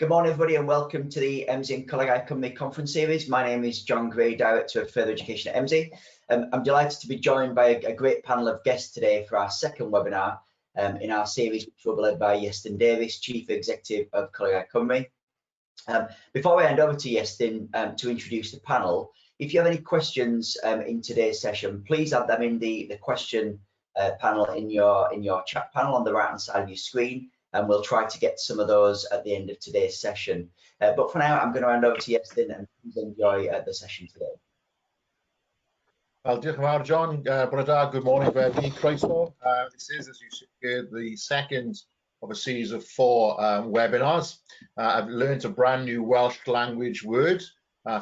Good morning, everybody, and welcome to the Emsi Conference Conference Series. My name is John Gray, Director of Further Education at Emsi. I'm delighted to be joined by a great panel of guests today for our second webinar in our series, which will be led by Iestyn Davies, Chief Executive of ColegauCymru. Before I hand over to Iestyn to introduce the panel, if you have any questions in today's session, please add them in the question panel in your chat panel on the right-hand side of your screen, and we'll try to get some of those at the end of today's session. But for now, I'm going to hand over to Iestyn, and please enjoy the session today. Well, diolch yn fawr, John. Good morning, everybody. Croeso. This is, as you heard, the second of a series of 4 webinars. I've learned a brand new Welsh language word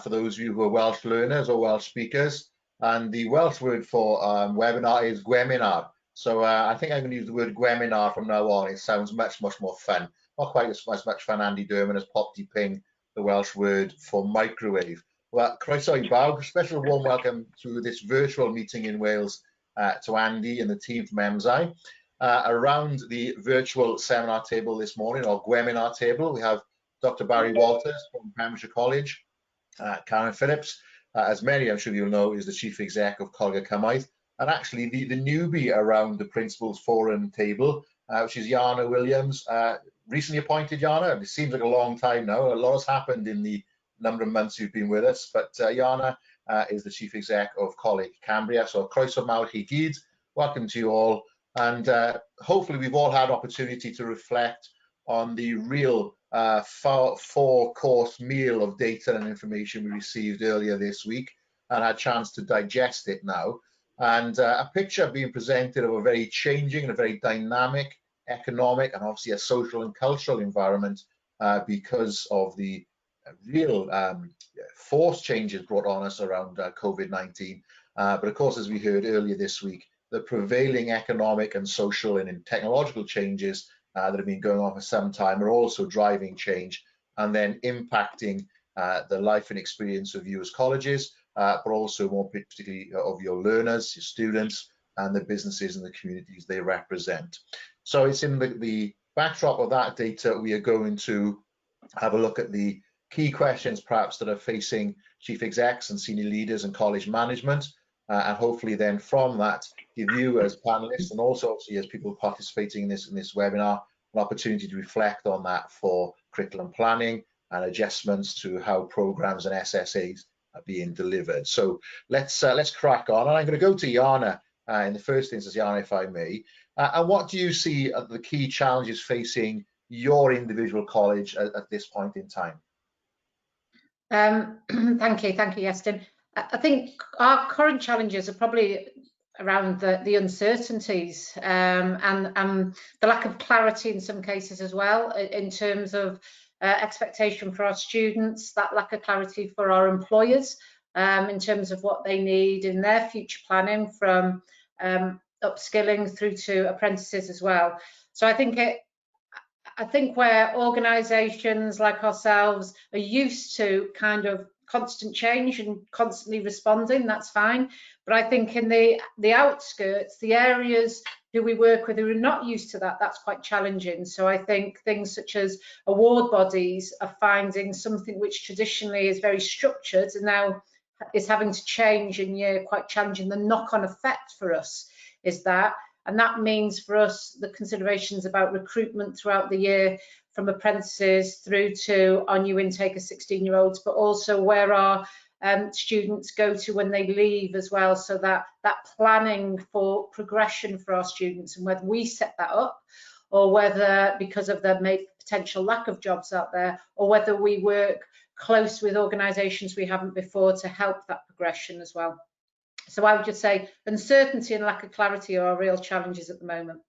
for those of you who are Welsh learners or Welsh speakers. And the Welsh word for webinar is gweminar. So I think I'm going to use the word gweminar from now on. It sounds much more fun. Not quite as much fun Andy Durman has popped ping the Welsh word for microwave. Well, croeso I bawb. Special warm welcome to this virtual meeting in Wales to Andy and the team from Emsi. Around the virtual seminar table this morning, or gweminar table, we have Dr. Barry Walters from Pembrokeshire College, Karen Phillips, as many I'm sure you'll know, is the Chief Exec of ColegauCymru. And actually the newbie around the Principals Forum table, which is Yana Williams, recently appointed. Yana, it seems like a long time now. A lot has happened in the number of months you've been with us, but Yana is the Chief Exec of Coleg Cambria. So croeso mawr chi gyd, welcome to you all. And hopefully we've all had opportunity to reflect on the real 4-course meal of data and information we received earlier this week and had a chance to digest it now. And a picture being presented of a very changing and a very dynamic economic and obviously a social and cultural environment because of the real forced changes brought on us around COVID-19. But of course, as we heard earlier this week, the prevailing economic and social and technological changes that have been going on for some time are also driving change and then impacting the life and experience of you as colleges, but also more particularly of your learners, your students, and the businesses and the communities they represent. So it's in the backdrop of that data, we are going to have a look at the key questions perhaps that are facing chief execs and senior leaders and college management, and hopefully then from that give you as panelists and also obviously as people participating in this webinar an opportunity to reflect on that for curriculum planning and adjustments to how programs and SSAs are being delivered. So let's crack on, and I'm going to go to Yana in the first instance. Yana, if I may, and what do you see are the key challenges facing your individual college at this point in time? Thank you, Iestyn. I think our current challenges are probably around the uncertainties and the lack of clarity in some cases as well, in terms of expectation for our students, that lack of clarity for our employers in terms of what they need in their future planning, from upskilling through to apprentices as well. So I think where organisations like ourselves are used to kind of constant change and constantly responding, that's fine. But I think in the outskirts, the areas who we work with who are not used to that, that's quite challenging. So I think things such as award bodies are finding something which traditionally is very structured and now is having to change and quite challenging. The knock-on effect for us is that. And that means for us the considerations about recruitment throughout the year, from apprentices through to our new intake of 16-year-olds, but also where our students go to when they leave as well. So that planning for progression for our students, and whether we set that up or whether because of the potential lack of jobs out there, or whether we work close with organisations we haven't before to help that progression as well. So I would just say uncertainty and lack of clarity are our real challenges at the moment.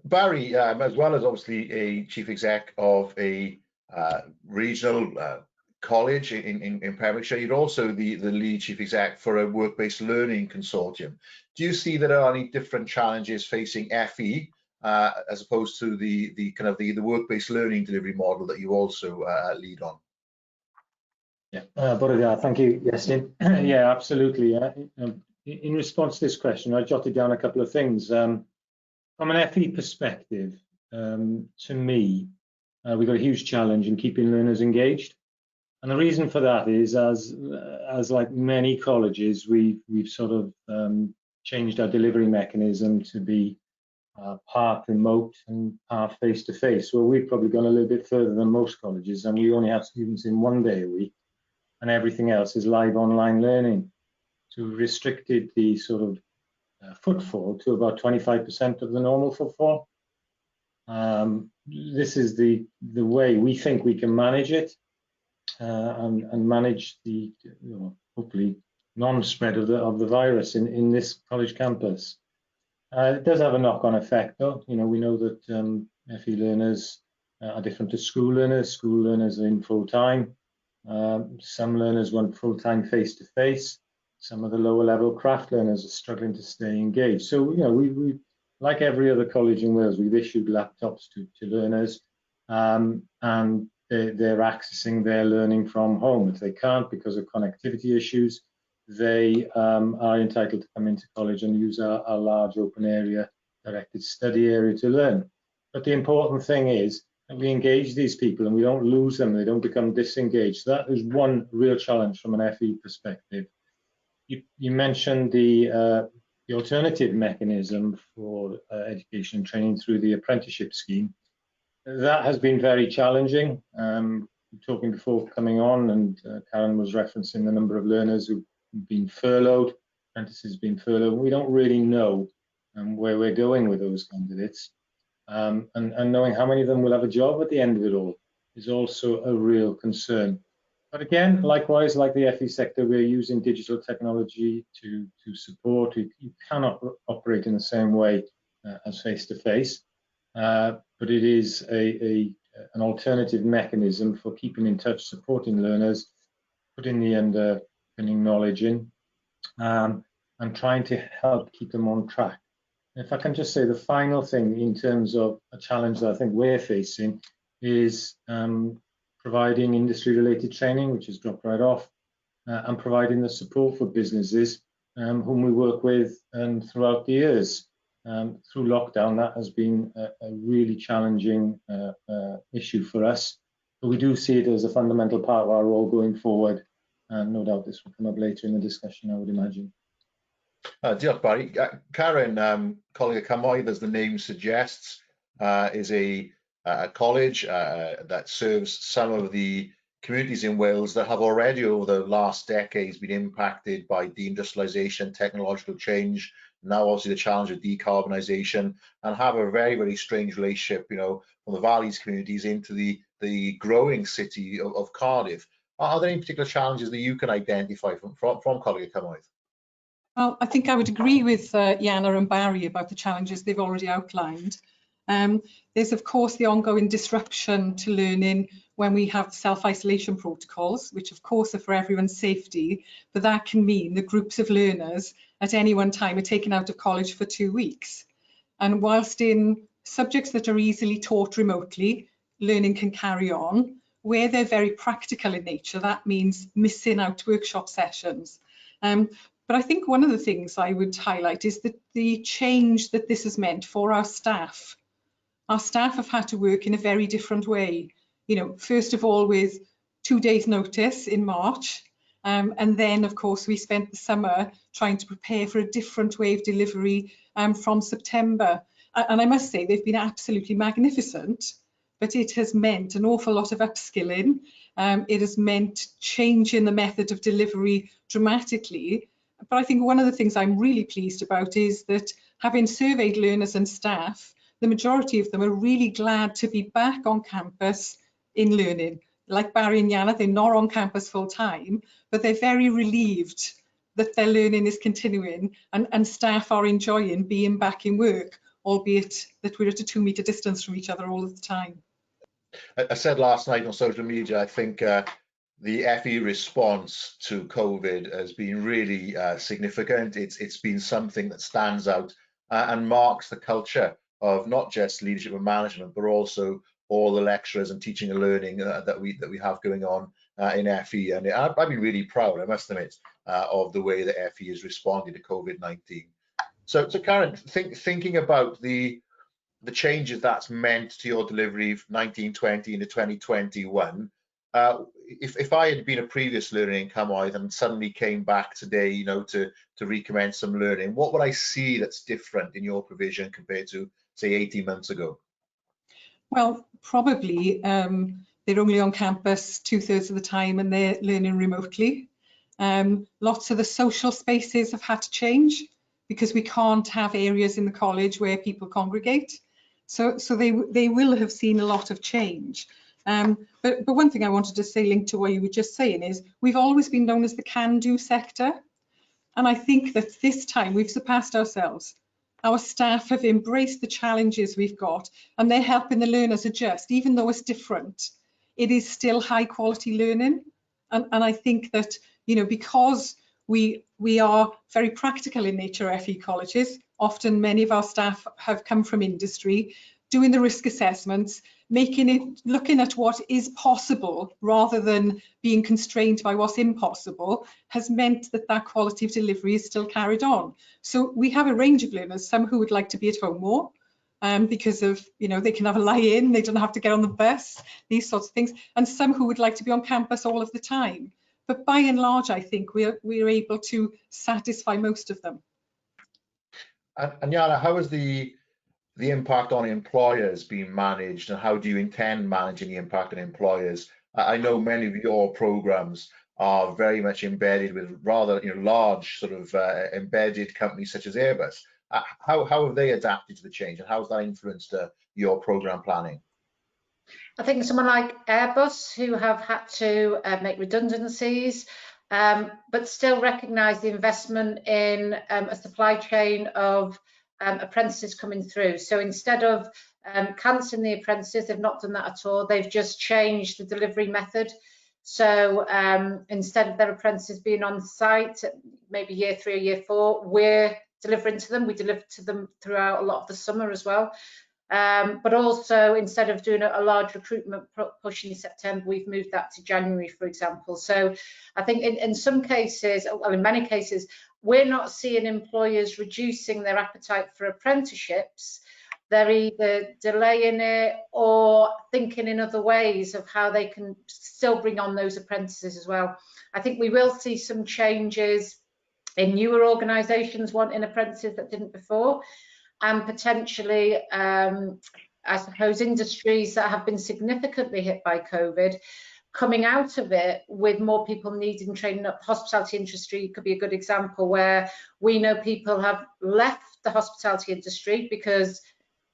Barry, as well as obviously a chief exec of a regional college in Pembrokeshire, you're also the lead chief exec for a work-based learning consortium. Do you see that there are any different challenges facing FE as opposed to the kind of the work-based learning delivery model that you also lead on? Yeah, thank you, Iestyn. Yeah, absolutely. In response to this question, I jotted down a couple of things. From an FE perspective, to me, we've got a huge challenge in keeping learners engaged. And the reason for that is, as like many colleges, we've sort of changed our delivery mechanism to be part remote and part face-to-face. Well, we've probably gone a little bit further than most colleges, and we only have students in 1 day a week, and everything else is live online learning. So we restricted the sort of footfall to about 25% of the normal footfall. This is the way we think we can manage it. And manage the hopefully non-spread of the virus in this college campus. It does have a knock-on effect, though. We know that FE learners are different to school learners. School learners are in full-time. Some learners want full-time face-to-face. Some of the lower-level craft learners are struggling to stay engaged. So, we like every other college in Wales, we've issued laptops to learners, and they're accessing their learning from home. If they can't because of connectivity issues, they are entitled to come into college and use our large open area directed study area to learn. But the important thing is that we engage these people and we don't lose them, they don't become disengaged. So that is one real challenge from an FE perspective. You mentioned the alternative mechanism for education and training through the apprenticeship scheme. That has been very challenging. Talking before coming on, and Karen was referencing the number of learners who've been furloughed, apprentices been furloughed. We don't really know where we're going with those candidates. And knowing how many of them will have a job at the end of it all is also a real concern. But again, likewise, like the FE sector, we're using digital technology to support. You cannot operate in the same way as face-to-face. But it is an alternative mechanism for keeping in touch, supporting learners, putting the underpinning knowledge in, and trying to help keep them on track. If I can just say the final thing in terms of a challenge that I think we're facing is providing industry-related training, which has dropped right off, and providing the support for businesses whom we work with throughout the years. Through lockdown, that has been a really challenging issue for us, but we do see it as a fundamental part of our role going forward, and no doubt this will come up later in the discussion, I would imagine. Diolch, Barry. Karen, ColegauCymru, as the name suggests, is a college that serves some of the communities in Wales that have already over the last decades been impacted by deindustrialisation, technological change, now obviously the challenge of decarbonisation, and have a very, very strange relationship, from the valleys communities into the growing city of Cardiff. Are there any particular challenges that you can identify from ColegauCymru? Well, I think I would agree with Yana and Barry about the challenges they've already outlined. There's, of course, the ongoing disruption to learning when we have self-isolation protocols, which, of course, are for everyone's safety, but that can mean that groups of learners at any one time are taken out of college for 2 weeks. And whilst in subjects that are easily taught remotely, learning can carry on, where they're very practical in nature, that means missing out workshop sessions. But I think one of the things I would highlight is that the change that this has meant for our staff. Our staff have had to work in a very different way. First of all, with 2 days' notice in March, and then, of course, we spent the summer trying to prepare for a different way of delivery from September. And I must say, they've been absolutely magnificent, but it has meant an awful lot of upskilling. It has meant changing the method of delivery dramatically. But I think one of the things I'm really pleased about is that, having surveyed learners and staff, the majority of them are really glad to be back on campus in learning. Like Barry and Yana, they're not on campus full time, but they're very relieved that their learning is continuing, and staff are enjoying being back in work, albeit that we're at a 2-metre distance from each other all of the time. I said last night on social media, I think the FE response to COVID has been really significant. It's been something that stands out and marks the culture of not just leadership and management, but also all the lecturers and teaching and learning that we have going on in FE. And I've been really proud, I must admit, of the way that FE has responded to COVID-19. So Karen, thinking about the the changes that's meant to your delivery from 1920 into 2021. If I had been a previous learner in Cymoedd and suddenly came back today, you know, to recommence some learning, what would I see that's different in your provision compared to, say, 18 months ago? Well, probably they're only on campus 2/3 of the time and they're learning remotely. Lots of the social spaces have had to change because we can't have areas in the college where people congregate. So they will have seen a lot of change. But one thing I wanted to say, linked to what you were just saying, is we've always been known as the can-do sector. And I think that this time we've surpassed ourselves. Our staff have embraced the challenges we've got and they're helping the learners adjust. Even though it's different, it is still high quality learning. And I think that, you know, because we are very practical in nature, FE colleges, often many of our staff have come from industry, doing the risk assessments, looking at what is possible rather than being constrained by what's impossible, has meant that that quality of delivery is still carried on. So we have a range of learners, some who would like to be at home more because of, you know, they can have a lie-in, they don't have to get on the bus, these sorts of things, and some who would like to be on campus all of the time. But by and large, I think we're able to satisfy most of them. And Yana, how has the impact on employers being managed, and how do you intend managing the impact on employers? I know many of your programs are very much embedded with rather, you know, large sort of embedded companies such as Airbus. How have they adapted to the change, and how has that influenced your program planning? I think someone like Airbus, who have had to make redundancies, but still recognise the investment in a supply chain of apprentices coming through. So instead of cancelling the apprentices, they've not done that at all. They've just changed the delivery method. So instead of their apprentices being on site, maybe year 3 or year 4, we're delivering to them. We deliver to them throughout a lot of the summer as well. But also, instead of doing a large recruitment push in September, we've moved that to January, for example. So I think in some cases, well, in many cases, we're not seeing employers reducing their appetite for apprenticeships. They're either delaying it or thinking in other ways of how they can still bring on those apprentices as well. I think we will see some changes in newer organisations wanting apprentices that didn't before, and potentially, I suppose, industries that have been significantly hit by COVID, coming out of it with more people needing training up. Hospitality industry could be a good example, where we know people have left the hospitality industry because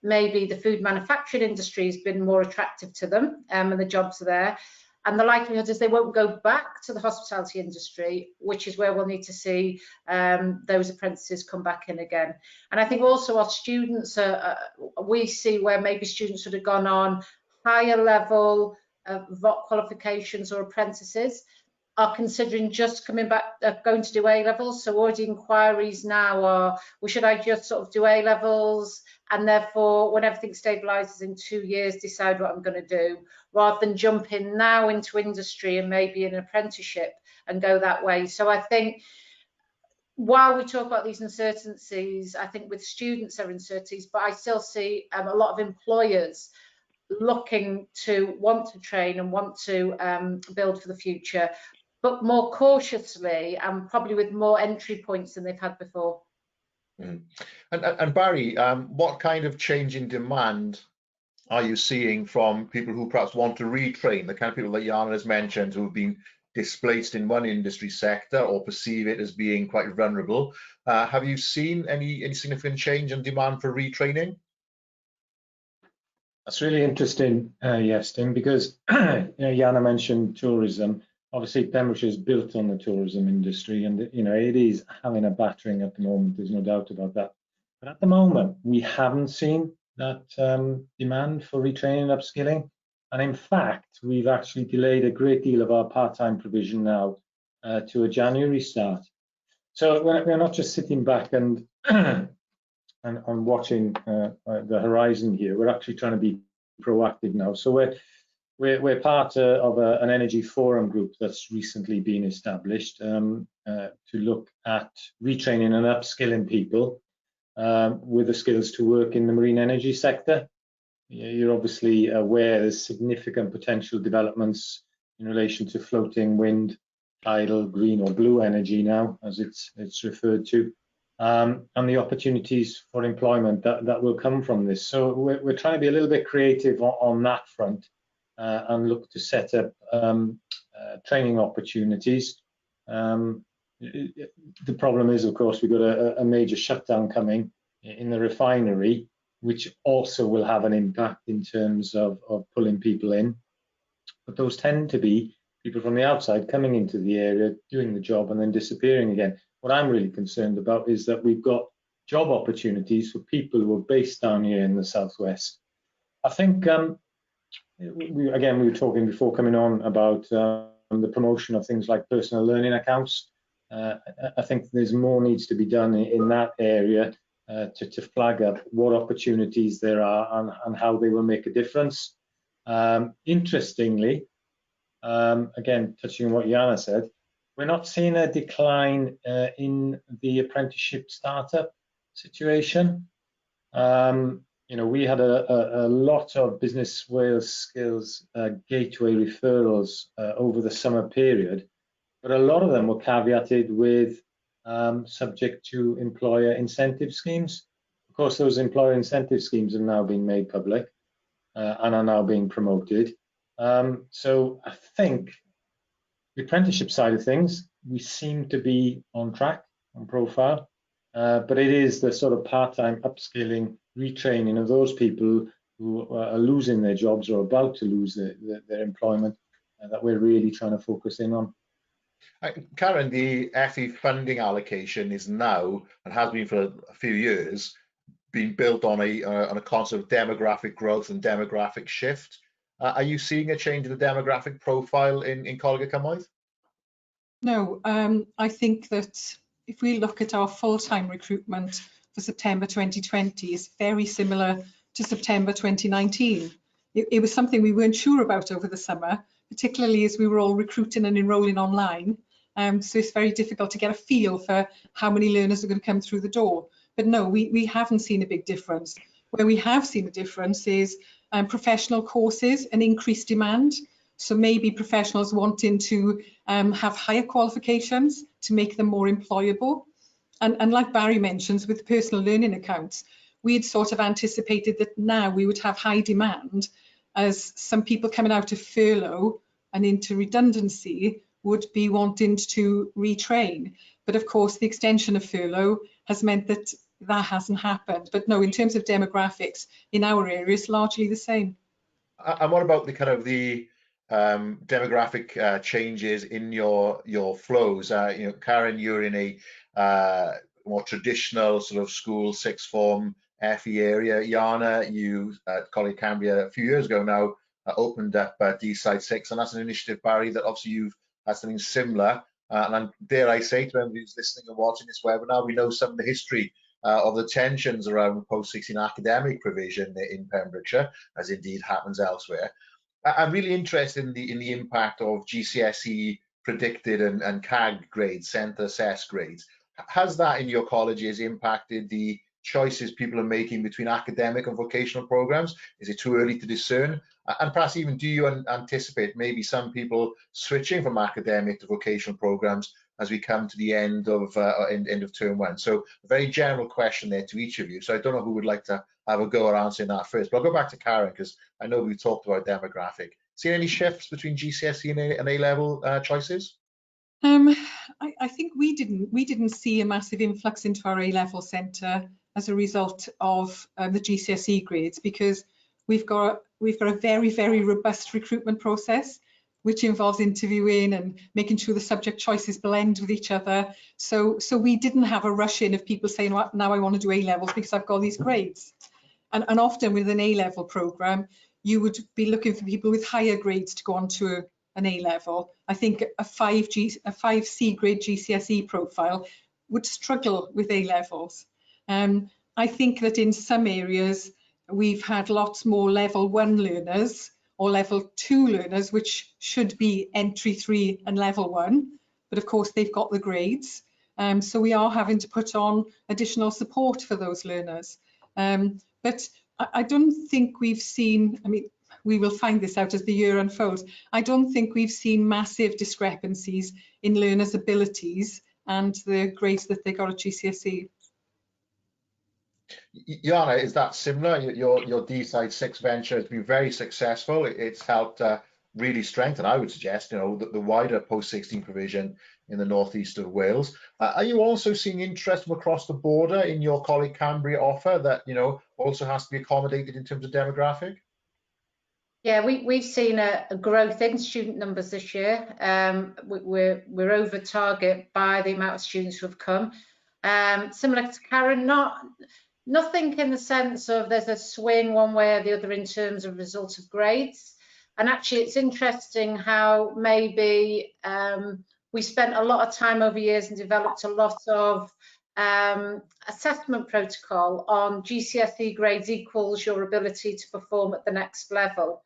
maybe the food manufacturing industry has been more attractive to them, and the jobs are there. And the likelihood is they won't go back to the hospitality industry, which is where we'll need to see those apprentices come back in again. And I think also our students, we see where maybe students would have gone on higher level VOC qualifications or apprentices, are considering just coming back, going to do A-levels. So already inquiries now are, well, should I just sort of do A-levels and therefore when everything stabilises in 2 years decide what I'm going to do, rather than jumping now into industry and maybe an apprenticeship and go that way. So I think while we talk about these uncertainties, I think with students there are uncertainties, but I still see a lot of employers looking to want to train and want to build for the future, but more cautiously and probably with more entry points than they've had before. And Barry, what kind of change in demand are you seeing from people who perhaps want to retrain, the kind of people that Yana has mentioned, who have been displaced in one industry sector or perceive it as being quite vulnerable? Have you seen any significant change in demand for retraining? That's really interesting, Iestyn, because you know, Yana mentioned tourism. Obviously, Pembrokeshire is built on the tourism industry, and you know it is having a battering at the moment. There's no doubt about that. But at the moment, we haven't seen that demand for retraining and upskilling. And in fact, we've actually delayed a great deal of our part-time provision now to a January start. So we're not just sitting back and watching the horizon here. We're actually trying to be proactive now. So we're part of an energy forum group that's recently been established to look at retraining and upskilling people with the skills to work in the marine energy sector. You're obviously aware there's significant potential developments in relation to floating wind, tidal, green or blue energy now, as it's referred to, and the opportunities for employment that will come from this. So we're trying to be a little bit creative on that front and look to set up training opportunities. The problem is, of course, we've got a major shutdown coming in the refinery, which also will have an impact in terms of pulling people in. But those tend to be people from the outside coming into the area, doing the job and then disappearing again. What I'm really concerned about is that we've got job opportunities for people who are based down here in the southwest. I think, we were talking before coming on about the promotion of things like personal learning accounts. I think there's more needs to be done in that area to flag up what opportunities there are and how they will make a difference. Interestingly, again, touching on what Yana said, we're not seeing a decline in the apprenticeship startup situation. We had a lot of Business Wales Skills gateway referrals over the summer period, but a lot of them were caveated with subject to employer incentive schemes. Of course, those employer incentive schemes are now being made public and are now being promoted. So I think the apprenticeship side of things, we seem to be on track, on profile, but it is the sort of part-time upskilling, retraining of those people who are losing their jobs or about to lose their employment that we're really trying to focus in on. Karen, the FE funding allocation is now, and has been for a few years, being built on a concept of demographic growth and demographic shift. Are you seeing a change in the demographic profile in ColegauCymru? No, I think that if we look at our full-time recruitment for September 2020, it's very similar to September 2019. It was something we weren't sure about over the summer, particularly as we were all recruiting and enrolling online. So it's very difficult to get a feel for how many learners are going to come through the door. But no, we haven't seen a big difference. Where we have seen a difference is professional courses and increased demand. So maybe professionals wanting to have higher qualifications to make them more employable. And like Barry mentions, with personal learning accounts, we'd sort of anticipated that now we would have high demand as some people coming out of furlough and into redundancy would be wanting to retrain. But of course, the extension of furlough has meant that that hasn't happened. But no, in terms of demographics in our area, it's largely the same. And what about the kind of the demographic changes in your flows? Karen, you're in a more traditional sort of school sixth form FE area. Yana, you at Coleg Cambria a few years ago now opened up D-Side 6, and that's an initiative, Barry, that obviously you've had something similar. And dare I say to anybody who's listening and watching this webinar, we know some of the history of the tensions around post-16 academic provision in Pembrokeshire, as indeed happens elsewhere. I'm really interested in the impact of GCSE predicted and CAG grades, centre assessed grades. Has that in your colleges impacted the choices people are making between academic and vocational programs? Is it too early to discern? And perhaps even, do you anticipate maybe some people switching from academic to vocational programs as we come to the end of term one? So a very general question there to each of you. So I don't know who would like to have a go at answering that first, but I'll go back to Karen because I know we've talked about demographic. See any shifts between GCSE and A-level choices? I think we didn't see a massive influx into our A-level centre as a result of the GCSE grades, because we've got a very, very robust recruitment process, which involves interviewing and making sure the subject choices blend with each other. So we didn't have a rush in of people saying, well, now I want to do A-levels because I've got these grades. And often with an A-level programme, you would be looking for people with higher grades to go on to an A-level. I think a 5C grade GCSE profile would struggle with A-levels. I think that in some areas, we've had lots more level 1 learners or level 2 learners, which should be entry 3 and level 1. But of course, they've got the grades. So we are having to put on additional support for those learners. But I don't think we've seen, I mean, we will find this out as the year unfolds. I don't think we've seen massive discrepancies in learners' abilities and the grades that they got at GCSE. Yana, is that similar? Your D-Side 6 venture has been very successful. It's helped really strengthen, I would suggest, the wider post-16 provision in the northeast of Wales. Are you also seeing interest from across the border in your Coleg Cambria offer that, also has to be accommodated in terms of demographic? Yeah, we've seen a growth in student numbers this year. We're over target by the amount of students who have come. Similar to Karen, nothing in the sense of there's a swing one way or the other in terms of result of grades. And actually, it's interesting how maybe we spent a lot of time over years and developed a lot of assessment protocol on GCSE grades equals your ability to perform at the next level.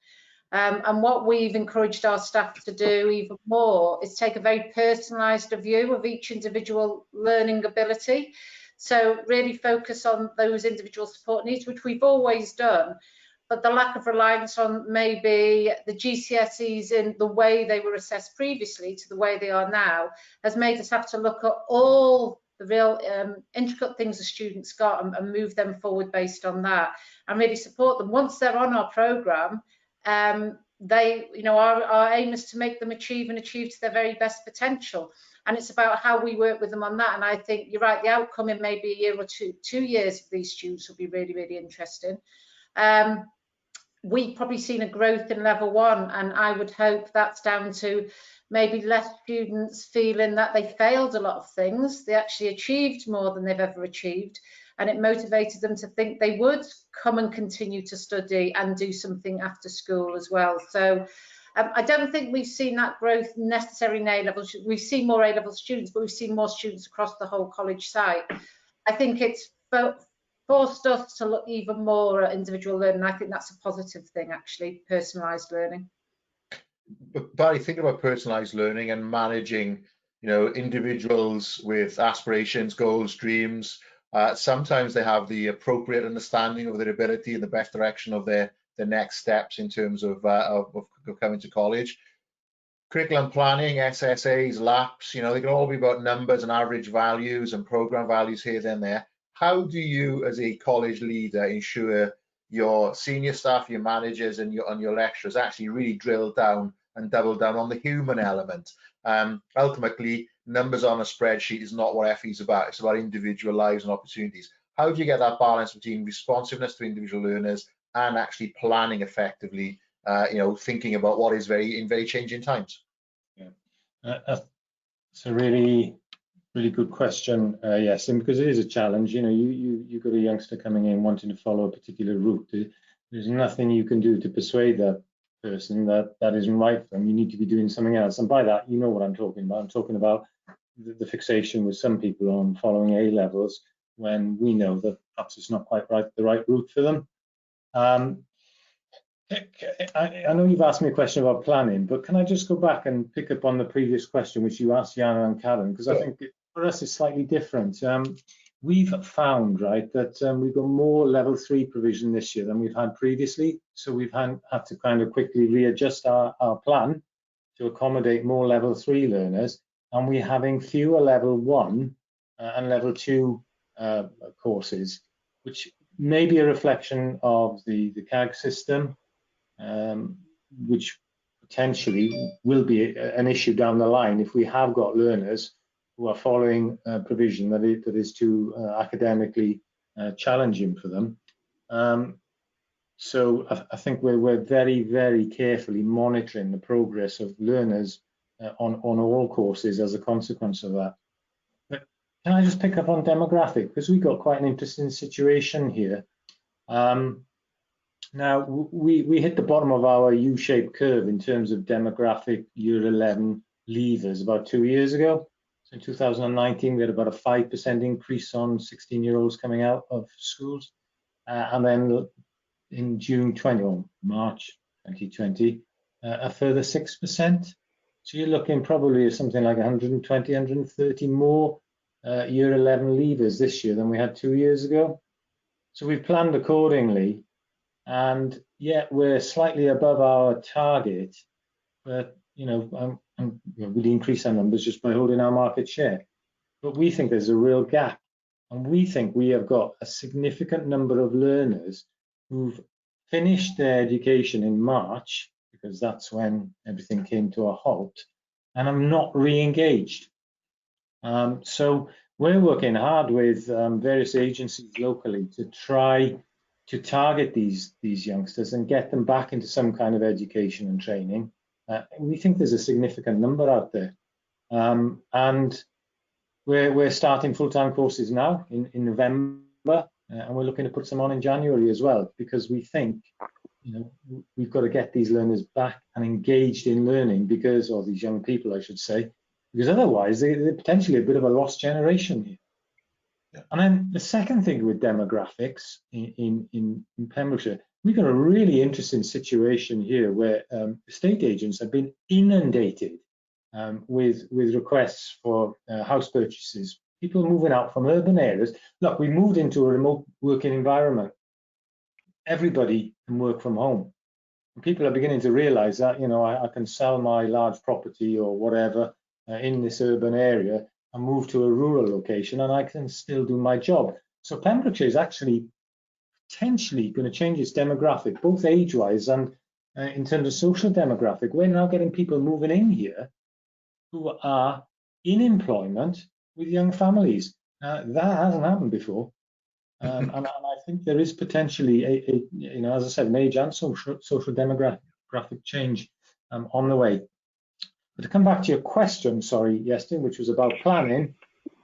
And what we've encouraged our staff to do even more is take a very personalised view of each individual learning ability. So really focus on those individual support needs, which we've always done, but the lack of reliance on maybe the GCSEs in the way they were assessed previously to the way they are now has made us have to look at all the real intricate things the students got and move them forward based on that and really support them. Once they're on our programme, our aim is to make them achieve to their very best potential. And it's about how we work with them on that. And I think you're right, the outcome in maybe a year or 2 years of these students will be really, really interesting. We've probably seen a growth in level 1, and I would hope that's down to maybe less students feeling that they failed a lot of things. They actually achieved more than they've ever achieved, and it motivated them to think they would come and continue to study and do something after school as well. So I don't think we've seen that growth necessarily in A-level. We've seen more A-level students, but we've seen more students across the whole college site. I think it's forced us to look even more at individual learning. I think that's a positive thing, actually, personalised learning. But Barry, think about personalised learning and managing, individuals with aspirations, goals, dreams. Sometimes they have the appropriate understanding of their ability and the best direction of their next steps in terms of coming to college. Curriculum planning, SSAs, LAPs, they can all be about numbers and average values and program values here, then, there. How do you, as a college leader, ensure your senior staff, your managers, and your lecturers actually really drill down and double down on the human element? Ultimately, numbers on a spreadsheet is not what FE is about. It's about individual lives and opportunities. How do you get that balance between responsiveness to individual learners and actually planning effectively? Thinking about what is in very changing times. Yeah, it's a really good question, yes, and because it is a challenge. You've got a youngster coming in wanting to follow a particular route. There's nothing you can do to persuade that person that isn't right for them. You need to be doing something else, and by that, you know what I'm talking about. I'm talking about the fixation with some people on following A levels when we know that perhaps it's not quite the right route for them. I know you've asked me a question about planning, but can I just go back and pick up on the previous question which you asked Yana and Karen, because I think for us it's slightly different. We've found, right, that we've got more level 3 provision this year than we've had previously, so we've had to kind of quickly readjust our plan to accommodate more level 3 learners, and we're having fewer level 1 and level 2 courses, which may be a reflection of the CAG system, which potentially will be an issue down the line if we have got learners who are following a provision that is too academically challenging for them. So I think we're very, very carefully monitoring the progress of learners on all courses as a consequence of that. But can I just pick up on demographic, because we've got quite an interesting situation here. Now, we hit the bottom of our U-shaped curve in terms of demographic year 11 leavers about 2 years ago. So in 2019, we had about a 5% increase on 16-year-olds coming out of schools. And then in March 2020, a further 6%. So you're looking probably at something like 120, 130 more year 11 leavers this year than we had 2 years ago. So we've planned accordingly, and yet we're slightly above our target. But we'd increase our numbers just by holding our market share. But we think there's a real gap, and we think we have got a significant number of learners who've finished their education in March, because that's when everything came to a halt, and are not re-engaged. So we're working hard with various agencies locally to try to target these youngsters and get them back into some kind of education and training. We think there's a significant number out there, and we're starting full-time courses now in November, and we're looking to put some on in January as well, because we think we've got to get these learners back and engaged in learning, or these young people, I should say, because otherwise they're potentially a bit of a lost generation here. Yeah. And then the second thing with demographics in Pembrokeshire, we've got a really interesting situation here where estate agents have been inundated with requests for house purchases. People moving out from urban areas. Look, we moved into a remote working environment. Everybody can work from home. And people are beginning to realize that, I can sell my large property or whatever in this urban area and move to a rural location, and I can still do my job. So Pembrokeshire is actually potentially going to change its demographic, both age-wise and in terms of social demographic. We're now getting people moving in here who are in employment with young families. That hasn't happened before. And I think there is potentially, as I said, an age and social demographic change on the way. But to come back to your question, sorry, Iestyn, which was about planning,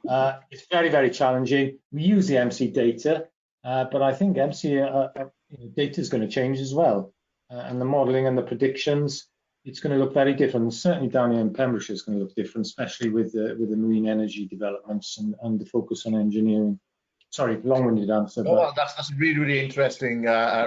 it's very, very challenging. We use the Emsi data, but I think Emsi data is going to change as well. And the modelling and the predictions, it's going to look very different. Certainly down here in Pembrokeshire, it's going to look different, especially with the marine energy developments and the focus on engineering. Sorry, long-winded answer. But that's a really, really interesting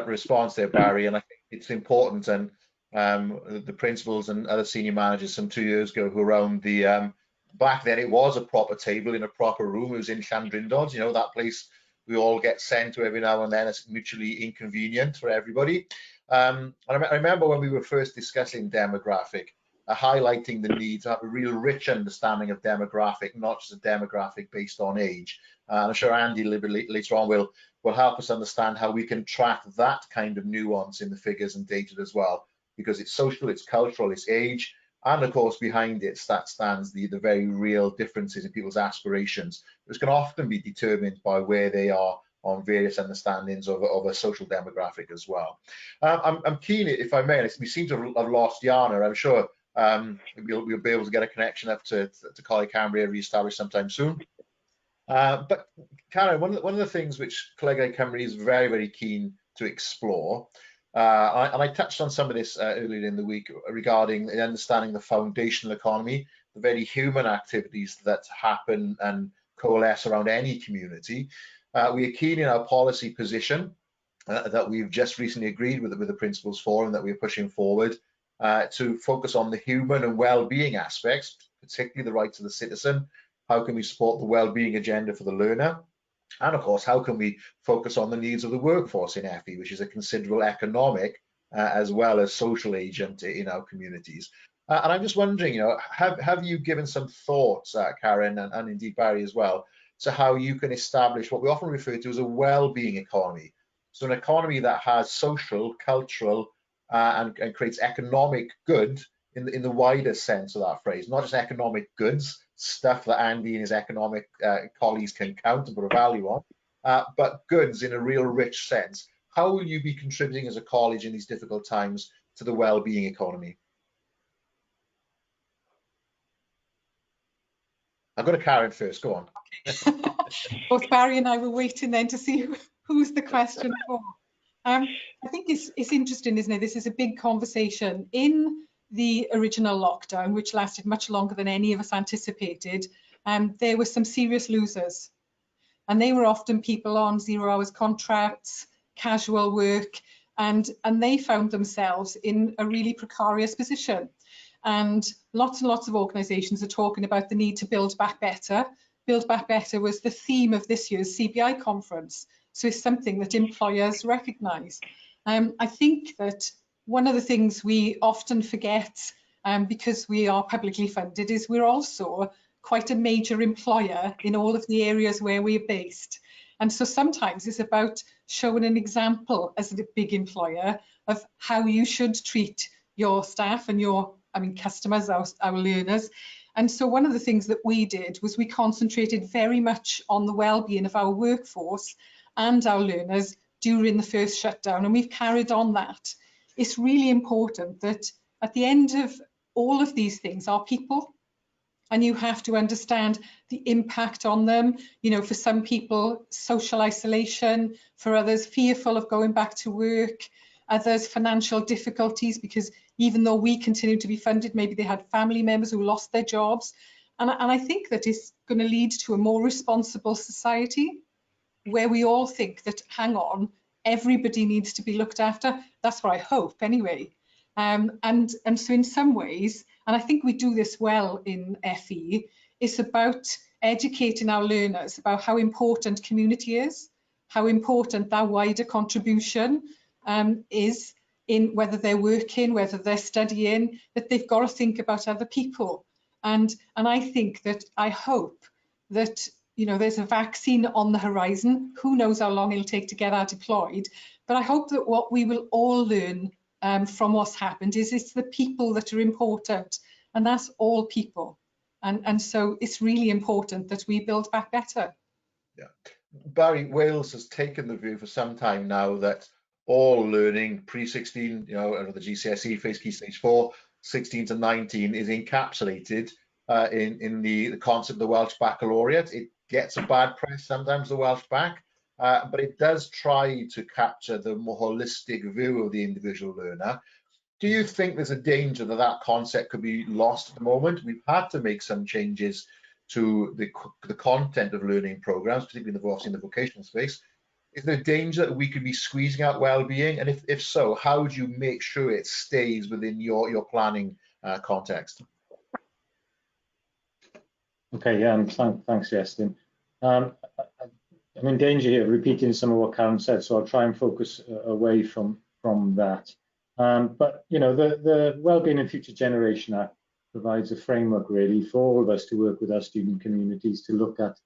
response there, Barry, and I think it's important. And the principals and other senior managers some 2 years ago who were around the back then it was a proper table in a proper room. It was in Llandrindod, that place we all get sent to every now and then. It's mutually inconvenient for everybody. And I remember when we were first discussing demographic, highlighting the need to have a real rich understanding of demographic, not just a demographic based on age. And I'm sure Andy later on will help us understand how we can track that kind of nuance in the figures and data as well, because it's social, it's cultural, it's age, and of course behind it stands the very real differences in people's aspirations, which can often be determined by where they are on various understandings of a social demographic as well. I'm keen, if I may, we seem to have lost Yana. I'm sure we'll be able to get a connection up to Coleg Cambria re-established sometime soon. But Karen, one of the things which ColegauCymru is very, very keen to explore, and I touched on some of this earlier in the week regarding understanding the foundational economy, the very human activities that happen and coalesce around any community. We are keen in our policy position that we've just recently agreed with the Principals Forum that we're pushing forward to focus on the human and well-being aspects, particularly the rights of the citizen. How can we support the well-being agenda for the learner? And of course, how can we focus on the needs of the workforce in FE, which is a considerable economic as well as social agent in our communities. And I'm just wondering, have you given some thoughts, Karen, and indeed Barry as well, to how you can establish what we often refer to as a well-being economy? So an economy that has social, cultural, and creates economic good in the wider sense of that phrase, not just economic goods, stuff that Andy and his economic colleagues can count and put a value on, but goods in a real rich sense. How will you be contributing as a college in these difficult times to the well-being economy? I'll go to Karen first, go on. Both Barry and I were waiting then to see who's the question for. I think it's interesting, isn't it? This is a big conversation. In the original lockdown, which lasted much longer than any of us anticipated, there were some serious losers. And they were often people on 0 hours contracts, casual work, and they found themselves in a really precarious position. And lots of organisations are talking about the need to build back better, Build Back Better was the theme of this year's CBI conference. So it's something that employers recognise. I think that one of the things we often forget, because we are publicly funded, is we're also quite a major employer in all of the areas where we're based. And so sometimes it's about showing an example as a big employer of how you should treat your staff and your, customers, our learners. And so one of the things that we did was we concentrated very much on the well-being of our workforce and our learners during the first shutdown, and we've carried on that. It's really important that at the end of all of these things are people, and you have to understand the impact on them. You know, for some people, social isolation, for others, fearful of going back to work, others, financial difficulties, because even though we continue to be funded, maybe they had family members who lost their jobs. And I think that is going to lead to a more responsible society, where we all think that, hang on, everybody needs to be looked after. That's what I hope anyway. And so in some ways, and I think we do this well in FE, it's about educating our learners about how important community is, how important that wider contribution is in whether they're working, whether they're studying, that they've got to think about other people. And I think that, I hope that, you know, there's a vaccine on the horizon. Who knows how long it'll take to get that deployed, but I hope that what we will all learn from what's happened is it's the people that are important, and that's all people. And so it's really important that we build back better. Yeah, Barry, Wales has taken the view for some time now that all learning pre-16, you know, under the GCSE phase key stage 4, 16 to 19 is encapsulated in the concept of the Welsh Baccalaureate. It gets a bad press sometimes, the Welsh Bac, but it does try to capture the more holistic view of the individual learner. Do you think there's a danger that that concept could be lost at the moment? We've had to make some changes to the content of learning programs, particularly in the vocational space. Is there a danger that we could be squeezing out well-being? And if so, how would you make sure it stays within your planning context? Okay, yeah, and thanks, Iestyn. I'm in danger here of repeating some of what Karen said, so I'll try and focus away from that. But you know, the Wellbeing and Future Generation Act provides a framework really for all of us to work with our student communities to look at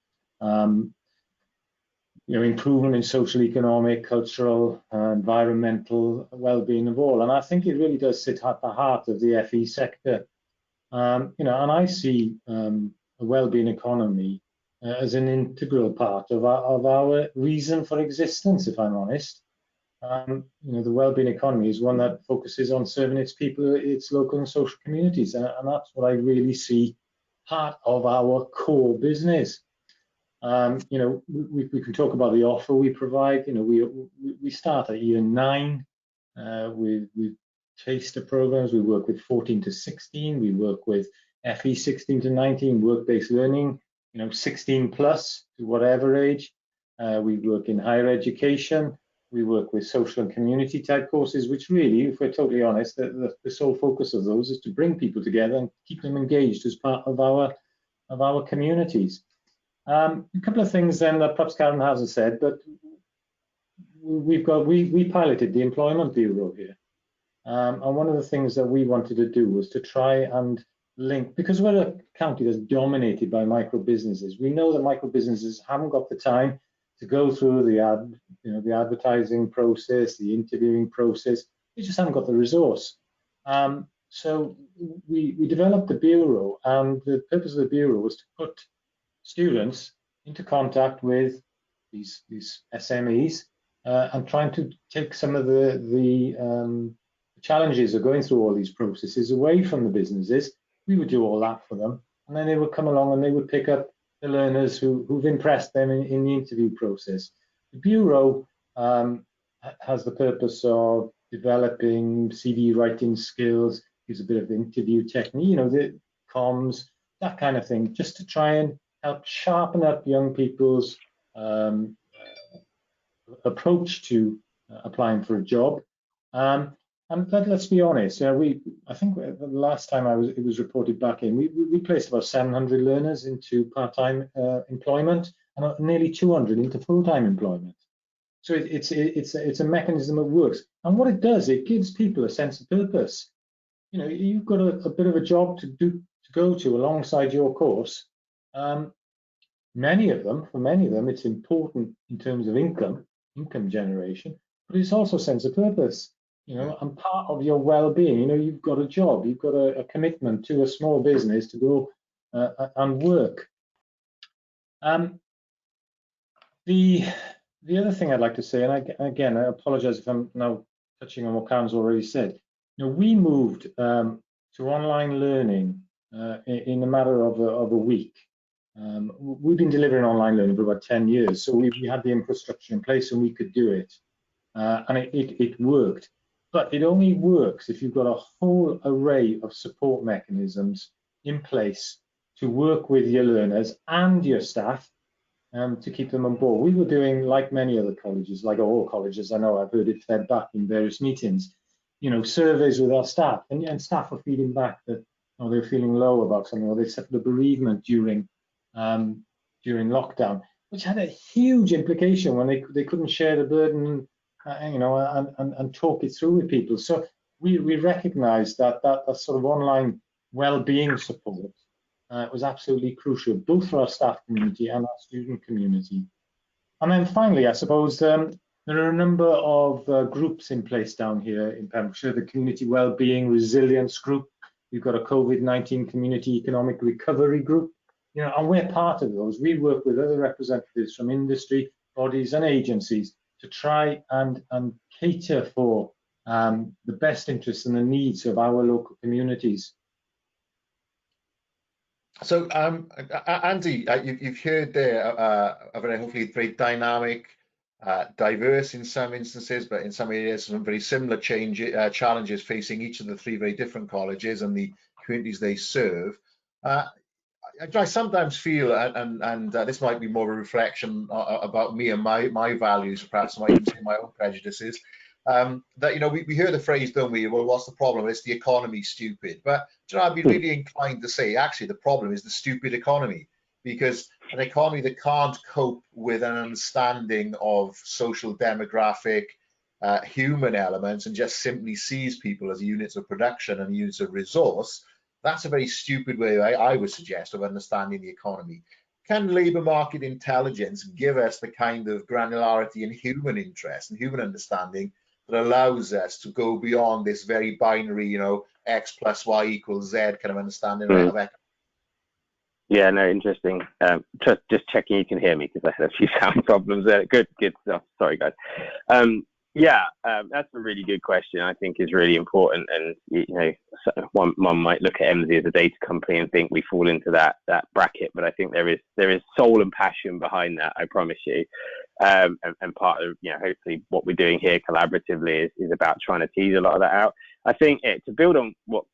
you know, improvement in social, economic, cultural, environmental well-being of all. And I think it really does sit at the heart of the FE sector. You know, and I see a well-being economy as an integral part of our reason for existence, if I'm honest. You know, the well-being economy is one that focuses on serving its people, its local and social communities, and that's what I really see part of our core business. You know, we can talk about the offer we provide. You know, we start at year 9 with taster programs. We work with 14 to 16. We work with FE 16 to 19, work-based learning. You know, 16 plus to whatever age. We work in higher education. We work with social and community type courses, which really, if we're totally honest, the sole focus of those is to bring people together and keep them engaged as part of our communities. A couple of things then that perhaps Karen hasn't said, but we piloted the Employment Bureau here. And one of the things that we wanted to do was to try and link, because we're a county that's dominated by micro businesses. We know that micro businesses haven't got the time to go through the advertising process, the interviewing process. They just haven't got the resource. So we developed the bureau, and the purpose of the bureau was to put students into contact with these SMEs and trying to take some of the challenges of going through all these processes away from the businesses. We would do all that for them, and then they would come along and they would pick up the learners who've impressed them in the interview process. The bureau has the purpose of developing CV writing skills, gives a bit of interview technique, you know, the comms, that kind of thing, just to try and help sharpen up young people's approach to applying for a job. And And let's be honest, I think the last time it was reported back in, we placed about 700 learners into part-time employment and nearly 200 into full-time employment. So it's a mechanism that works. And what it does, it gives people a sense of purpose. You know, you've got a bit of a job to go to alongside your course. For many of them, it's important in terms of income generation, but it's also a sense of purpose. You know, and part of your well-being, you know, you've got a job, you've got a commitment to a small business to go and work. The other thing I'd like to say, and again, I apologize if I'm now touching on what Karen's already said. You know, we moved to online learning in a matter of a week. We've been delivering online learning for about 10 years, so we had the infrastructure in place and we could do it, and it worked. But it only works if you've got a whole array of support mechanisms in place to work with your learners and your staff to keep them on board. We were doing, like many other colleges, like all colleges, I know I've heard it fed back in various meetings, you know, surveys with our staff, and staff are feeding back that they're feeling low about something, or they suffered a bereavement during lockdown, which had a huge implication when they couldn't share the burden, you know, and talk it through with people. So we recognise that sort of online well-being support was absolutely crucial, both for our staff community and our student community. And then finally, I suppose there are a number of groups in place down here in Pembrokeshire, the Community Wellbeing Resilience Group. We've got a COVID-19 Community Economic Recovery Group, you know, and we're part of those. We work with other representatives from industry, bodies and agencies to try and cater for the best interests and the needs of our local communities. So, Andy, you've heard there a very, hopefully very dynamic, diverse in some instances, but in some areas some very similar challenges facing each of the three very different colleges and the communities they serve. I sometimes feel, and this might be more of a reflection about me and my values, perhaps my own prejudices, that, you know, we hear the phrase, don't we? Well, what's the problem? It's the economy, stupid. But, you know, I'd be really inclined to say, actually, the problem is the stupid economy, because an economy that can't cope with an understanding of social, demographic, human elements, and just simply sees people as units of production and units of resource, that's a very stupid way, I would suggest, of understanding the economy. Can labour market intelligence give us the kind of granularity and human interest and human understanding that allows us to go beyond this very binary, you know, X plus Y equals Z kind of understanding of economics? Yeah, no, interesting. Just checking you can hear me, because I had a few sound problems there. Good stuff. Sorry, guys. Yeah, that's a really good question. I think is really important, and you know, one might look at Emsi as a data company and think we fall into that bracket, but I think there is soul and passion behind that. I promise you, and part of, you know, hopefully what we're doing here collaboratively is about trying to tease a lot of that out. I think to build on what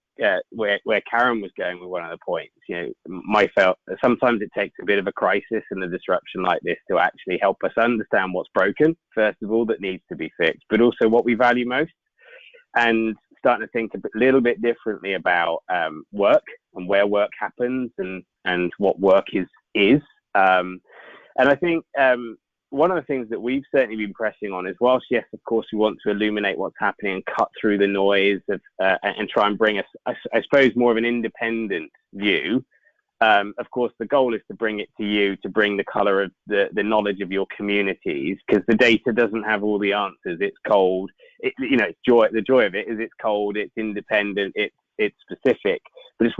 where Karen was going with one of the points, you know, sometimes it takes a bit of a crisis and a disruption like this to actually help us understand what's broken, first of all, that needs to be fixed, but also what we value most, and starting to think a little bit differently about work and where work happens and what work is. And I think one of the things that we've certainly been pressing on is, whilst yes, of course, we want to illuminate what's happening and cut through the noise of, and try and bring us, I suppose, more of an independent view. Of course, the goal is to bring it to you, to bring the colour of the knowledge of your communities, because the data doesn't have all the answers. It's cold. You know, the joy of it is it's cold, it's independent, it's specific, but it's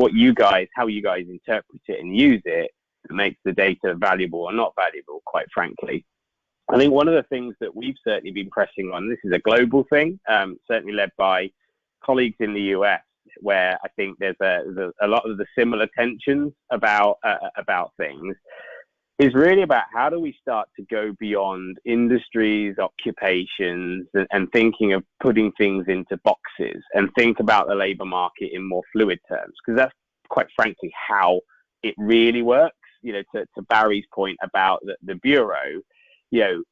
how you guys interpret it and use it that makes the data valuable or not valuable, quite frankly. I think one of the things that we've certainly been pressing on, this is a global thing, certainly led by colleagues in the US, where I think there's a lot of the similar tensions about things, is really about how do we start to go beyond industries, occupations, and thinking of putting things into boxes and think about the labour market in more fluid terms, because that's quite frankly how it really works. You know, to Barry's point about the Bureau, you know,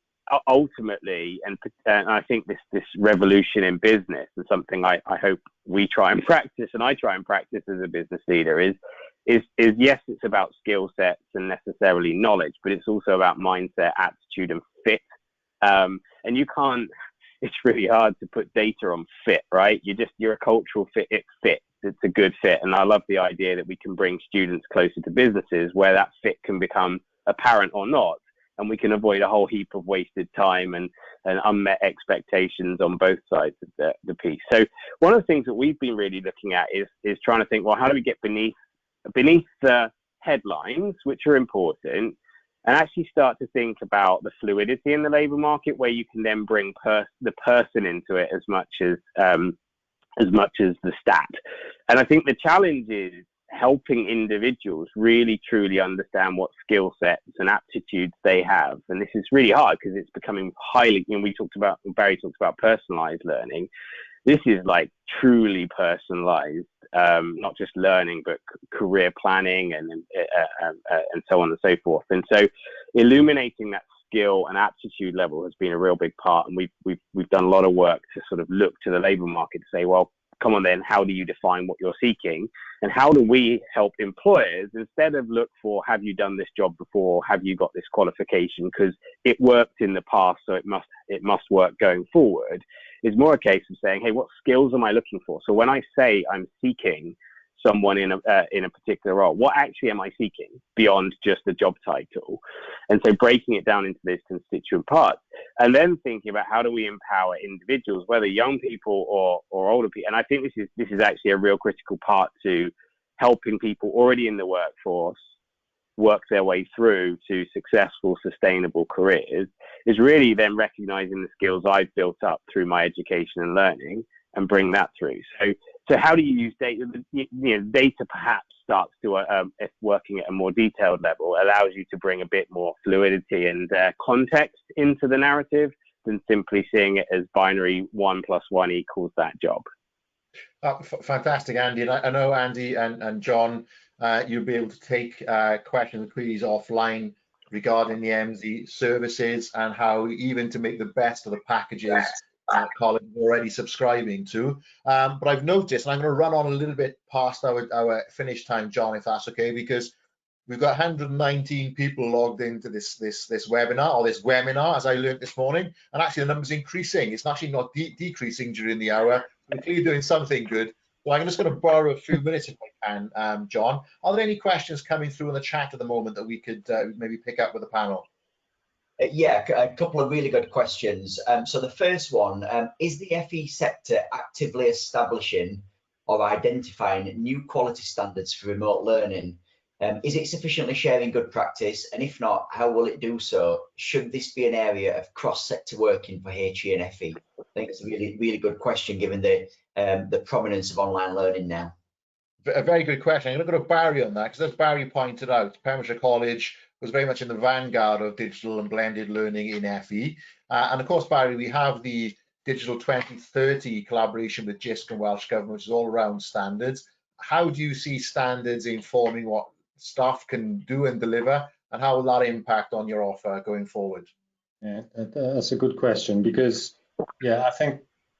ultimately, and I think this revolution in business, and something I hope we try and practice, and I try and practice as a business leader, is yes, it's about skill sets and necessarily knowledge, but it's also about mindset, attitude, and fit. And you can't. It's really hard to put data on fit, right? You're a cultural fit. It fits. It's a good fit, and I love the idea that we can bring students closer to businesses where that fit can become apparent or not, and we can avoid a whole heap of wasted time and unmet expectations on both sides of the piece. So one of the things that we've been really looking at is trying to think, well, how do we get beneath the headlines, which are important, and actually start to think about the fluidity in the labour market, where you can then bring the person into it as much as the stat. And I think the challenge is helping individuals really truly understand what skill sets and aptitudes they have. And this is really hard because it's becoming highly, Barry talked about personalized learning. This is like truly personalized, not just learning, but career planning and so on and so forth. And so illuminating that skill and aptitude level has been a real big part. And we've done a lot of work to sort of look to the labour market to say, well, come on then, how do you define what you're seeking? And how do we help employers, instead of look for, have you done this job before? Have you got this qualification? Because it worked in the past, so it must work going forward. Is more a case of saying, hey, what skills am I looking for? So when I say I'm seeking someone in a particular role, what actually am I seeking beyond just the job title? And so breaking it down into those constituent parts, and then thinking about how do we empower individuals, whether young people or older people. And I think this is actually a real critical part to helping people already in the workforce work their way through to successful, sustainable careers, is really then recognizing the skills I've built up through my education and learning and bring that through. So how do you use data? Data perhaps starts to, if working at a more detailed level, allows you to bring a bit more fluidity and context into the narrative than simply seeing it as binary 1 + 1 = that job. Fantastic, Andy. And I know Andy and John, you'll be able to take questions and queries offline regarding the Emsi services and how even to make the best of the packages College is already subscribing to. But I've noticed, and I'm going to run on a little bit past our finish time, John, if that's okay, because we've got 119 people logged into this webinar, or this webinar, as I learned this morning, and actually the number's increasing. It's actually not decreasing during the hour. We're clearly doing something good. So I'm just going to borrow a few minutes if I can, John. Are there any questions coming through in the chat at the moment that we could maybe pick up with the panel? Yeah, a couple of really good questions. So the first one, is the FE sector actively establishing or identifying new quality standards for remote learning? Is it sufficiently sharing good practice? And if not, how will it do so? Should this be an area of cross-sector working for HE and FE? I think it's a really, really good question given the prominence of online learning now. A very good question. I'm going to go to Barry on that, because as Barry pointed out, Pembrokeshire College was very much in the vanguard of digital and blended learning in FE. And of course, Barry, we have the Digital 2030 collaboration with JISC and Welsh Government, which is all around standards. How do you see standards informing what staff can do and deliver, and how will that impact on your offer going forward? Yeah, that's a good question, because yeah,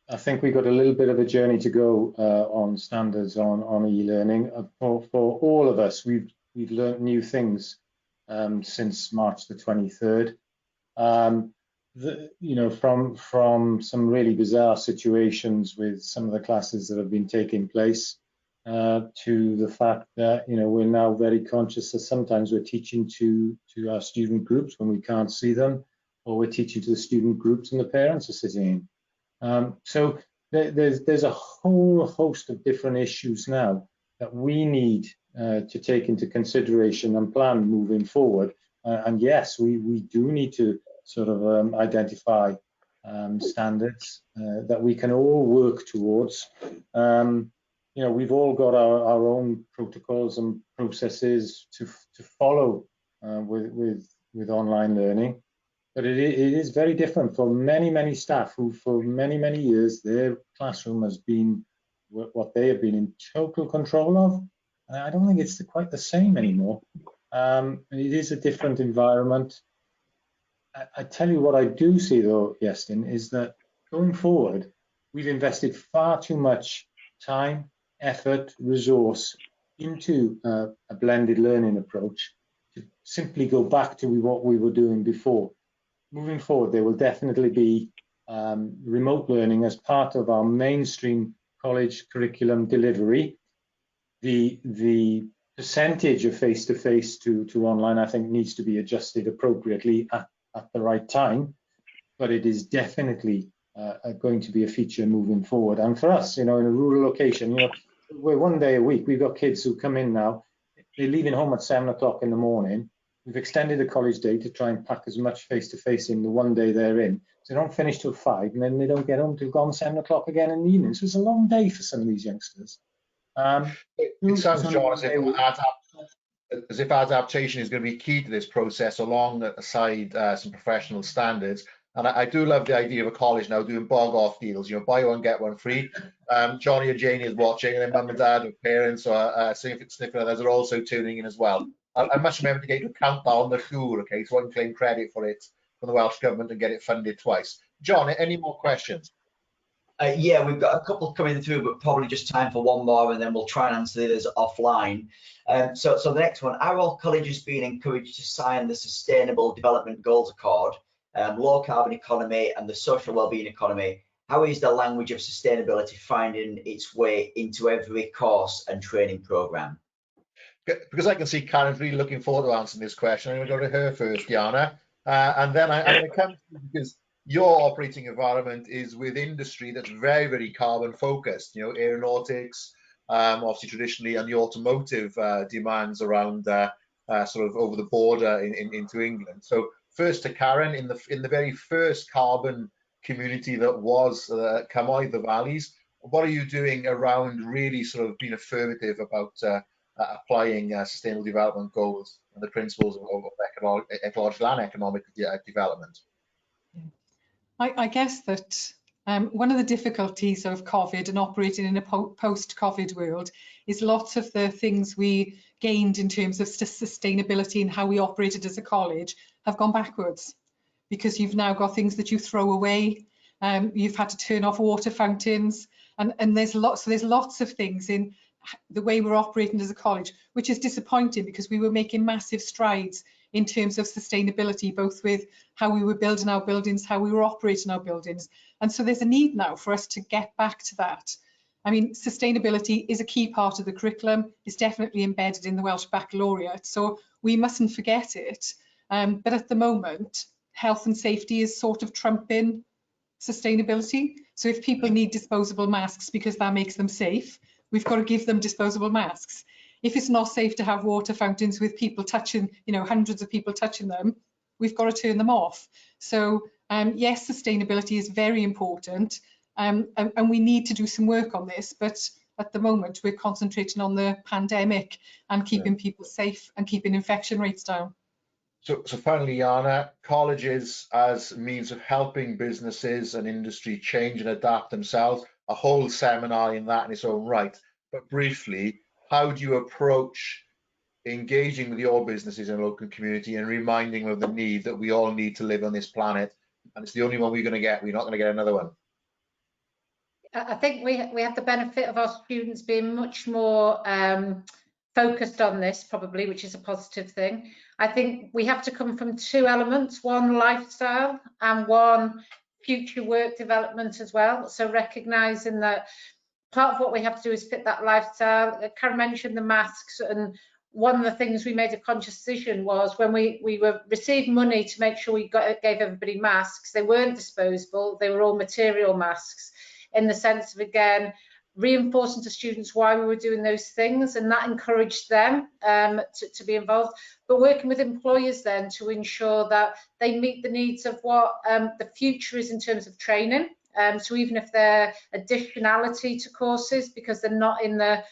I think we've got a little bit of a journey to go on standards on e-learning. For all of us, we've learned new things since March the 23rd. From some really bizarre situations with some of the classes that have been taking place, to the fact that we're now very conscious that sometimes we're teaching to our student groups when we can't see them, or we're teaching to the student groups and the parents are sitting in. So there's a whole host of different issues now that we need to take into consideration and plan moving forward. And yes, we do need to sort of identify standards that we can all work towards. We've all got our own protocols and processes to follow with online learning. But it is very different for many staff who, for many years, their classroom has been what they have been in total control of. And I don't think it's quite the same anymore. It is a different environment. I tell you what I do see though, Iestyn, is that going forward, we've invested far too much time, effort, resource into a blended learning approach to simply go back to what we were doing before. Moving forward, there will definitely be remote learning as part of our mainstream college curriculum delivery. The percentage of face-to-face to online, I think, needs to be adjusted appropriately at the right time, but it is definitely going to be a feature moving forward. And for us, in a rural location, we're 1 day a week. We've got kids who come in now, they're leaving home at 7 o'clock in the morning. We've extended the college day to try and pack as much face-to-face in the 1 day they're in. So they don't finish till 5, and then they don't get home till gone 7 o'clock again in the evening. So it's a long day for some of these youngsters. It sounds, John, as if adaptation is going to be key to this process, alongside some professional standards. And I do love the idea of a college now doing bog-off deals, buy one, get one free. Johnny or Janie is watching, and then mum and dad or parents or significant others are also tuning in as well. I must remember to get you a countdown on the tour, okay, so I can claim credit for it from the Welsh Government and get it funded twice. John, any more questions? Yeah, we've got a couple coming through, but probably just time for one more, and then we'll try and answer the others offline. So the next one, are all colleges being encouraged to sign the Sustainable Development Goals Accord, low carbon economy and the social wellbeing economy? How is the language of sustainability finding its way into every course and training programme? Because I can see Karen's really looking forward to answering this question, I'm going to go to her first, Yana, and then I'm going to come to you, because your operating environment is with industry that's very, very carbon focused, aeronautics, obviously traditionally, and the automotive demands around sort of over the border into England. So first to Karen, in the very first carbon community that was Cymoedd, the valleys, what are you doing around really sort of being affirmative about applying sustainable development goals and the principles of ecological and economic development? I guess that one of the difficulties of COVID and operating in a post-COVID world is lots of the things we gained in terms of sustainability and how we operated as a college have gone backwards, because you've now got things that you throw away. You've had to turn off water fountains, and there's lots of things in the way we're operating as a college, which is disappointing, because we were making massive strides in terms of sustainability, both with how we were building our buildings, how we were operating our buildings. And so there's a need now for us to get back to that. I mean, sustainability is a key part of the curriculum. It's definitely embedded in the Welsh Baccalaureate, so we mustn't forget it. But at the moment, health and safety is sort of trumping sustainability. So if people need disposable masks because that makes them safe, we've got to give them disposable masks. If it's not safe to have water fountains with people touching, hundreds of people touching them, we've got to turn them off. So yes, sustainability is very important, and we need to do some work on this, but at the moment we're concentrating on the pandemic and keeping people safe and keeping infection rates down. So finally, Yana, colleges as a means of helping businesses and industry change and adapt themselves, a whole seminar in that in its own right. But briefly, how do you approach engaging with your businesses and local community and reminding them of the need that we all need to live on this planet, and it's the only one we're going to get, we're not going to get another one? I think we have the benefit of our students being much more focused on this, probably, which is a positive thing. I think we have to come from two elements, one lifestyle and one future work development as well. So recognising that part of what we have to do is fit that lifestyle. Karen mentioned the masks, and one of the things we made a conscious decision was when we received money to make sure we gave everybody masks, they weren't disposable, they were all material masks, in the sense of, again, reinforcing to students why we were doing those things, and that encouraged them to be involved, but working with employers then to ensure that they meet the needs of what the future is in terms of training. So even if they're additionality to courses, because they're not in the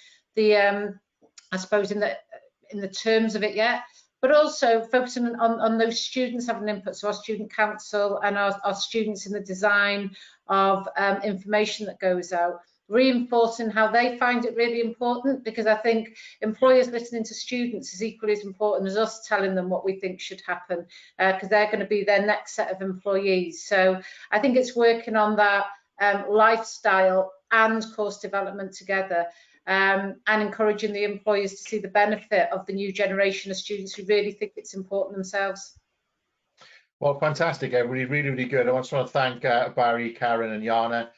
I suppose in the terms of it yet, but also focusing on those students having input, so our student council and our students in the design of information that goes out. reinforcing how they find it really important, because I think employers listening to students is equally as important as us telling them what we think should happen, because they're going to be their next set of employees. So I think it's working on that lifestyle and course development together, and encouraging the employers to see the benefit of the new generation of students who really think it's important themselves. Well, fantastic, everybody. Really, really good. I just want to thank Barry, Karen and Yana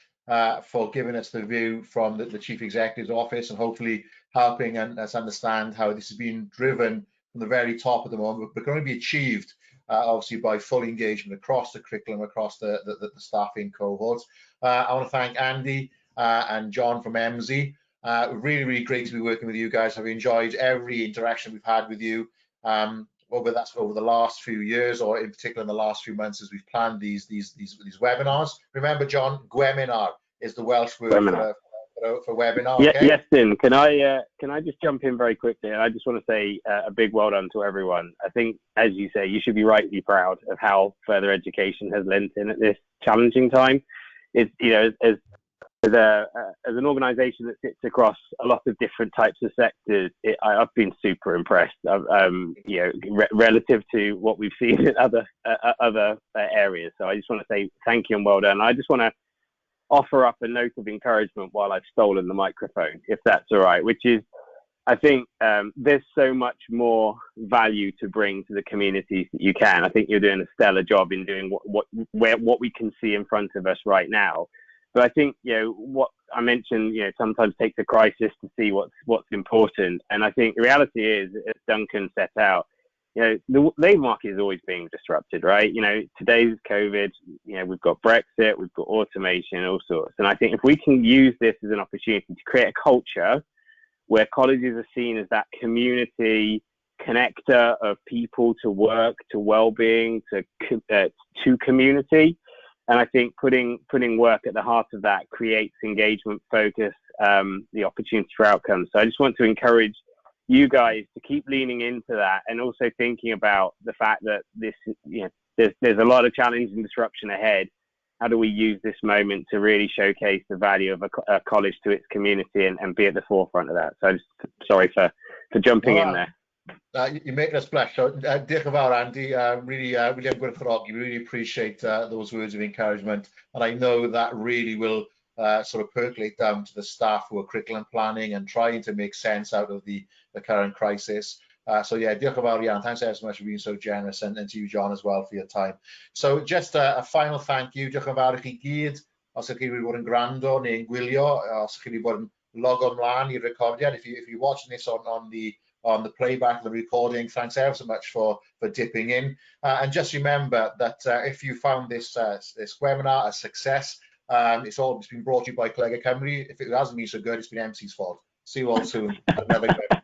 for giving us the view from the Chief Executive's office, and hopefully helping us understand how this is being driven from the very top at the moment, but going to be achieved obviously by full engagement across the curriculum, across the staffing cohorts. I want to thank Andy and John from Emsi. Really, really great to be working with you guys. I've enjoyed every interaction we've had with you. Whether that's over the last few years or in particular in the last few months as we've planned these webinars. Remember, John, Gweminar is the Welsh word for webinar. Yeah, okay? Iestyn, can I just jump in very quickly? And I just want to say a big well done to everyone. I think, as you say, you should be rightly proud of how further education has lent in at this challenging time. It's, you know, as an organisation that sits across a lot of different types of sectors, I've been super impressed. You know, relative to what we've seen in other areas. So I just want to say thank you and well done. I just want to offer up a note of encouragement while I've stolen the microphone, if that's all right. Which is, I think there's so much more value to bring to the communities that you can. I think you're doing a stellar job in doing what we can see in front of us right now. But I think, you know, what I mentioned, you know, sometimes takes a crisis to see what's important. And I think the reality is, as Duncan set out, you know, the labour market is always being disrupted, right? You know, today's COVID, you know, we've got Brexit, we've got automation, all sorts. And I think if we can use this as an opportunity to create a culture where colleges are seen as that community connector of people to work, to well-being, to community. And I think putting work at the heart of that creates engagement, focus, the opportunity for outcomes. So I just want to encourage you guys to keep leaning into that, and also thinking about the fact that this, you know, there's a lot of challenge and disruption ahead. How do we use this moment to really showcase the value of a college to its community and be at the forefront of that? So I'm just sorry for jumping in there. You're making us blush. So, diolch yn fawr, Andy. Really am gwerthfawrogi. Really appreciate those words of encouragement, and I know that really will sort of percolate down to the staff who are curriculum planning and trying to make sense out of the current crisis. So yeah, diolch yn fawr iawn. Thanks ever so much for being so generous, and to you, John, as well, for your time. So just a final thank you. Diolch yn fawr I chi gyd. Os ydych chi wedi bod yn gwrando neu'n gwylio, os ydych chi wedi bod yn logo ymlaen i'r recordiad, if you're watching this on the playback, the recording, thanks ever so much for dipping in. And just remember that if you found this webinar a success, it's been brought to you by ColegauCymru. If it hasn't been so good, it's been Emsi's fault. See you all soon at another webinar.